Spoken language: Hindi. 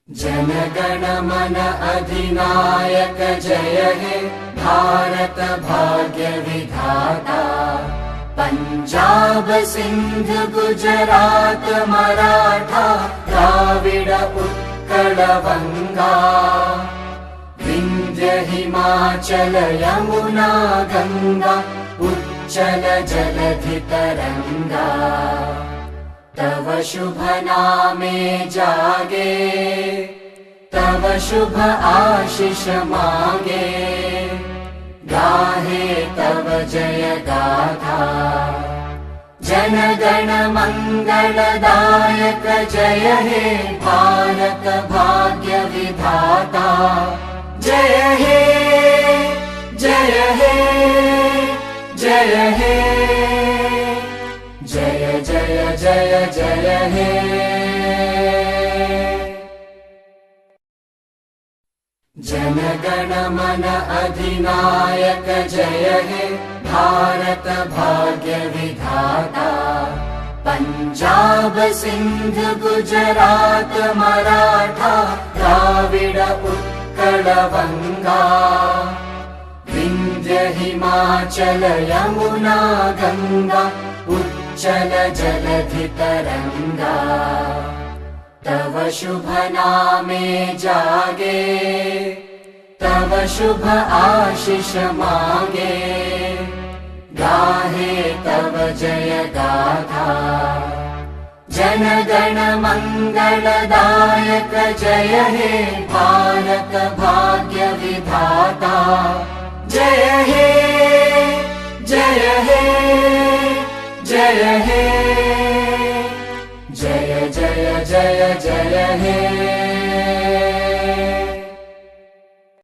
जन गण मन अधिनायक जय हे भारत भाग्य विधाता। पंजाब सिंध गुजरात मराठा द्राविड उत्कल बंगा। विंध्य हिमाचल यमुना गंगा उच्चल जलधि तरंगा। तव शुभ नामे जागे तव शुभ आशीष मांगे। गाहे तव जय गाथा जन गण मंगलदायक जय हे भारत भाग्य विधाता। जय हे जय हे जय हे जय जय जय जय हे। जन गण मन अधिनायक जय हे भारत भाग्य विधाता। पंजाब सिंध गुजरात मराठा द्राविड उत्कल बंगा। विंध्य हिमाचल यमुना गंगा उच्चल जलधि तरंगा। तव शुभ नामे जागे तव शुभ आशीष मांगे। गाहे तव जय गाथा जन गण मंगलदायक जय हे भारत भाग्य विधाता। जय हे जय हे जय हे जय जय जय जय हे।